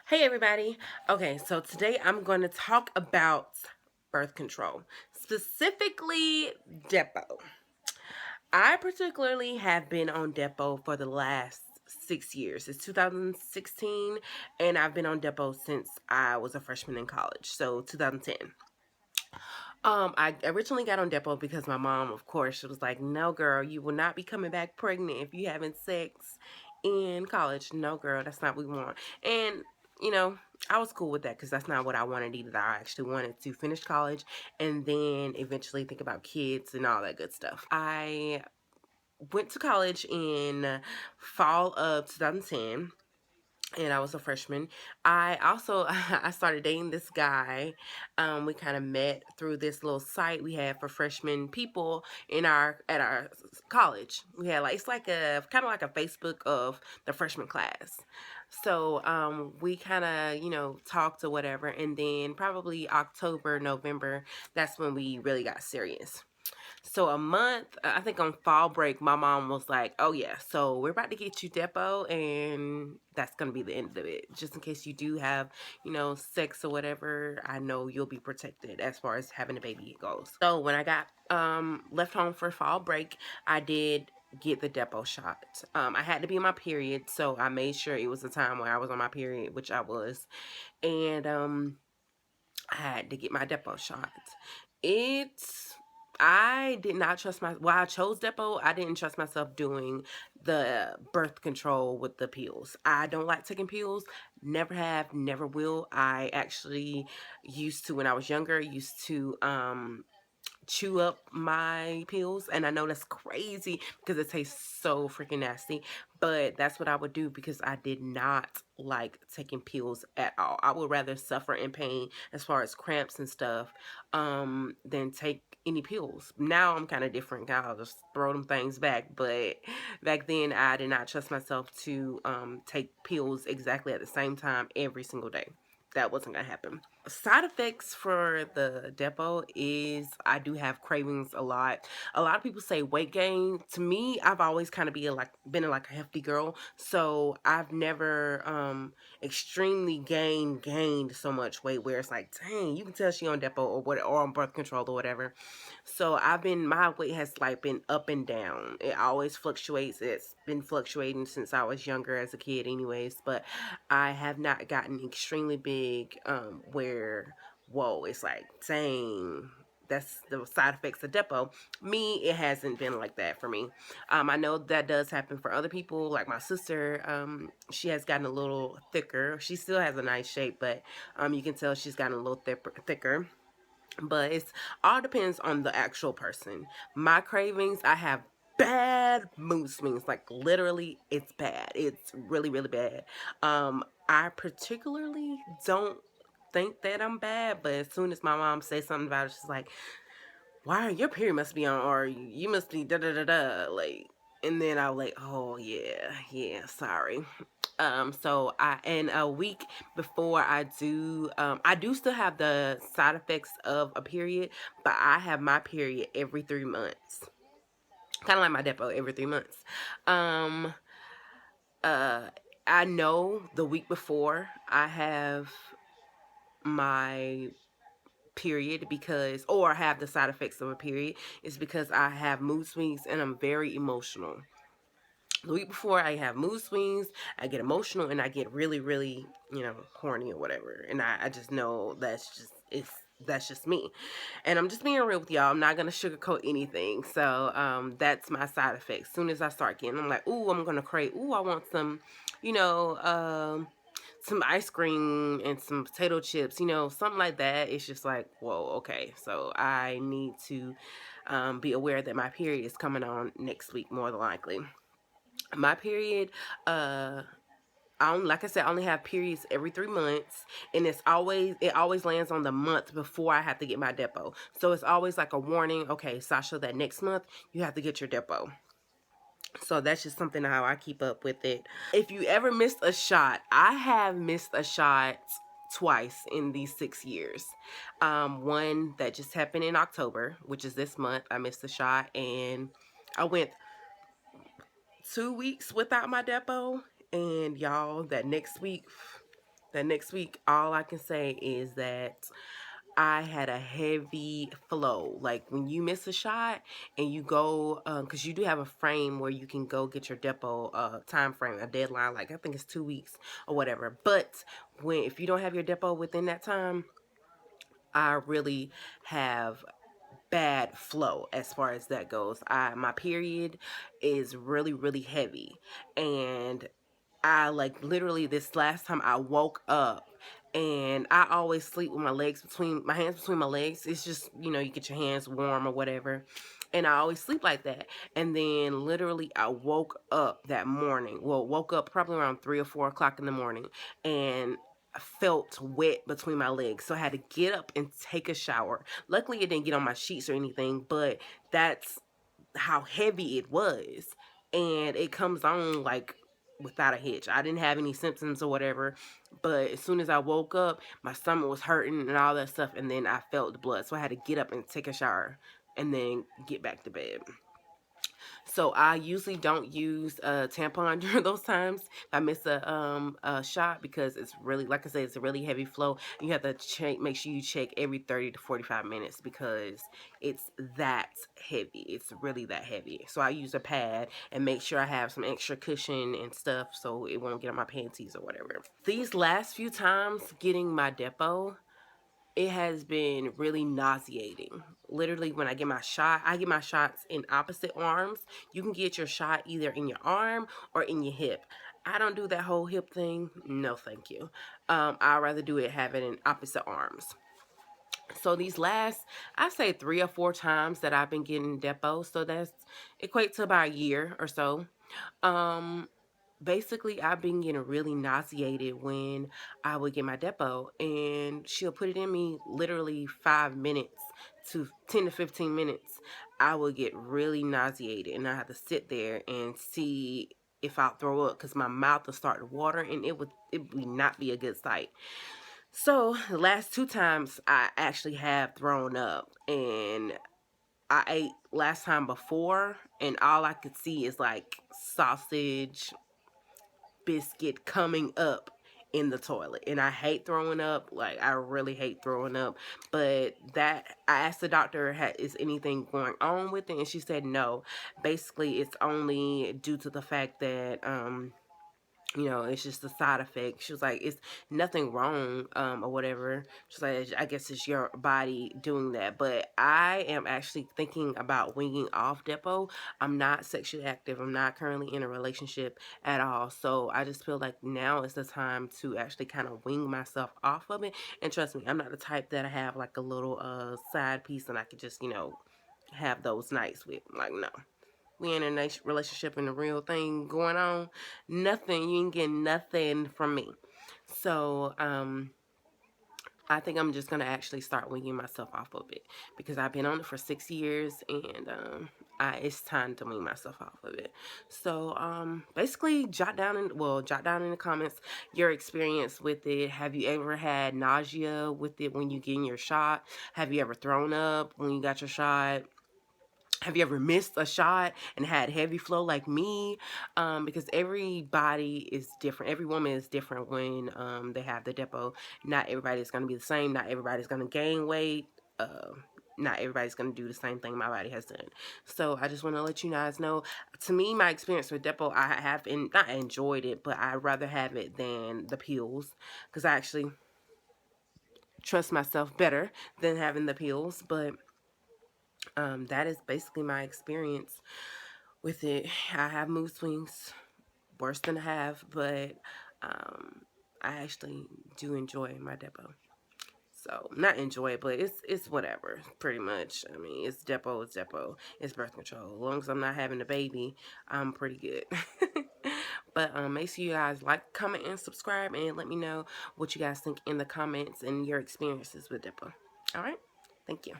Hey everybody. Okay, so today I'm going to talk about birth control, specifically Depo. I particularly have been on Depo for the last 6 years. It's 2016, and I've been on Depo since I was a freshman in college, so 2010. I originally got on Depo because my mom, of course, she was like, "No, girl, you will not be coming back pregnant if you having sex in college. No, girl, that's not what we want." And you know, I was cool with that because that's not what I wanted either. I actually wanted to finish college and then eventually think about kids and all that good stuff. I went to college in fall of 2010, and I was a freshman. I also I started dating this guy. We kind of met through this little site we had for freshman people in our college. We had like, it's like a kind of like a Facebook of the freshman class. So we kind of talked or whatever, and then probably October, November, that's when we really got serious. So a month, I think on fall break, my mom was like, "Oh yeah, so we're about to get you Depo, and that's gonna be the end of it. Just in case you do have, sex or whatever, I know you'll be protected as far as having a baby goes." So when I got left home for fall break, I did get the Depo shot. I had to be on my period, so I made sure it was a time where I was on my period, which I was, and I had to get my Depo shot. It's I did not trust my While I chose Depo, I didn't trust myself doing the birth control with the pills. I don't like taking pills. Never have, never will. I actually used to, when I was younger, used to chew up my pills, and I know that's crazy because it tastes so freaking nasty, but that's what I would do because I did not like taking pills at all. I would rather suffer in pain as far as cramps and stuff than take any pills. Now I'm kind of different. I'll just throw them things back, but back then I did not trust myself to take pills exactly at the same time every single day. That wasn't gonna happen. Side effects for the Depo is I do have cravings a lot. A lot of people say weight gain. To me, I've always kind of been like a hefty girl, so I've never extremely gained so much weight where it's like, dang, you can tell she on Depo or on birth control or whatever. So my weight has like been up and down. It always fluctuates. It's been fluctuating since I was younger as a kid anyways, but I have not gotten extremely big where whoa, it's like, dang, that's the side effects of Depo. Me, it hasn't been like that for me. I know that does happen for other people, like my sister. She has gotten a little thicker. She still has a nice shape, but you can tell she's gotten a little thicker. But it's all depends on the actual person. My cravings, I have bad mood swings. Like literally, it's bad. It's really, really bad. I particularly don't think that I'm bad, but as soon as my mom says something about it, she's like, "Why your period must be on, or you must be da da da da." Like, and then I was like, "Oh yeah, yeah, sorry." So I in a week before I do still have the side effects of a period, but I have my period every 3 months. Kind of like my Depo every 3 months. Um, uh, I know the week before I have my period or have the side effects of a period is because I have mood swings and I'm very emotional. The week before, I have mood swings, I get emotional, and I get really, really, horny or whatever. And I just know that's just me. And I'm just being real with y'all. I'm not gonna sugarcoat anything. So that's my side effects. As soon as I start getting, I'm like, ooh, I'm gonna crave. Ooh, I want some, you know, some ice cream and some potato chips. Something like that. It's just like, whoa, okay. So I need to be aware that my period is coming on next week, more than likely. My period, like I said, I only have periods every 3 months, and it always lands on the month before I have to get my Depo. So it's always like a warning. Okay, Sasha, that next month you have to get your Depo. So that's just something how I keep up with it. If you ever missed a shot, I have missed a shot twice in these 6 years. One that just happened in October, which is this month. I missed a shot, and I went 2 weeks without my Depo, and y'all, that next week, that next week, all I can say is that I had a heavy flow. Like when you miss a shot and you go, because you do have a frame where you can go get your Depo time frame, a deadline. Like I think it's 2 weeks or whatever. But when if you don't have your Depo within that time, I really have bad flow as far as that goes. My period is really heavy, and I like literally this last time I woke up, and I always sleep with my hands between my legs. It's just, you get your hands warm or whatever. And I always sleep like that. And then literally I woke up that morning. Well, woke up probably around 3 or 4 o'clock in the morning, and I felt wet between my legs. So I had to get up and take a shower. Luckily it didn't get on my sheets or anything, but that's how heavy it was. And it comes on like without a hitch. I didn't have any symptoms or whatever, but as soon as I woke up, my stomach was hurting and all that stuff, and then I felt the blood. So I had to get up and take a shower and then get back to bed. So I usually don't use a tampon during those times. If I miss a shot, because it's really, like I said, it's a really heavy flow. You have to check, make sure you check every 30 to 45 minutes because it's that heavy. It's really that heavy. So I use a pad and make sure I have some extra cushion and stuff so it won't get on my panties or whatever. These last few times getting my Depo, it has been really nauseating. Literally, when I get my shots in opposite arms. You can get your shot either in your arm or in your hip. I don't do that whole hip thing. No, thank you. I'd rather have it in opposite arms. So these last, I say 3 or 4 times that I've been getting Depo. So that's equate to about a year or so. Um, Basically I've been getting really nauseated when I would get my Depo, and she'll put it in me literally 5 minutes to 10 to 15 minutes. I would get really nauseated, and I have to sit there and see if I'll throw up because my mouth will start to water, and it would not be a good sight. So the last 2 times I actually have thrown up, and I ate last time before, and all I could see is like sausage biscuit coming up in the toilet. And I hate throwing up. Like, I really hate throwing up. But that, I asked the doctor, is anything going on with it? And she said no. Basically, it's only due to the fact that, it's just a side effect. She was like, it's nothing wrong, or whatever. She's like, I guess it's your body doing that. But I am actually thinking about winging off Depo. I'm not sexually active. I'm not currently in a relationship at all. So I just feel like now is the time to actually kind of wing myself off of it. And trust me, I'm not the type that I have like a little side piece and I could just, have those nights with. Like, no, we in a nice relationship and a real thing going on. Nothing, you ain't getting nothing from me. So I think I'm just gonna actually start weaning myself off of it because I've been on it for 6 years, and it's time to wean myself off of it. So basically, jot down in the comments your experience with it. Have you ever had nausea with it when you getting your shot? Have you ever thrown up when you got your shot? Have you ever missed a shot and had heavy flow like me? Because everybody is different. Every woman is different when they have the Depo. Not everybody is going to be the same. Not everybody's going to gain weight. Uh, Not everybody's going to do the same thing my body has done. So I just want to let you guys know. To me, my experience with Depo, I have not enjoyed it, but I'd rather have it than the pills because I actually trust myself better than having the pills. But that is basically my experience with it. I have mood swings, worse than I have, but um, I actually do enjoy my Depo. So not enjoy it, but it's whatever, pretty much. I mean, it's Depo, it's Depo, it's birth control. As long as I'm not having a baby, I'm pretty good. But make sure you guys like, comment, and subscribe, and let me know what you guys think in the comments and your experiences with Depo. All right, thank you.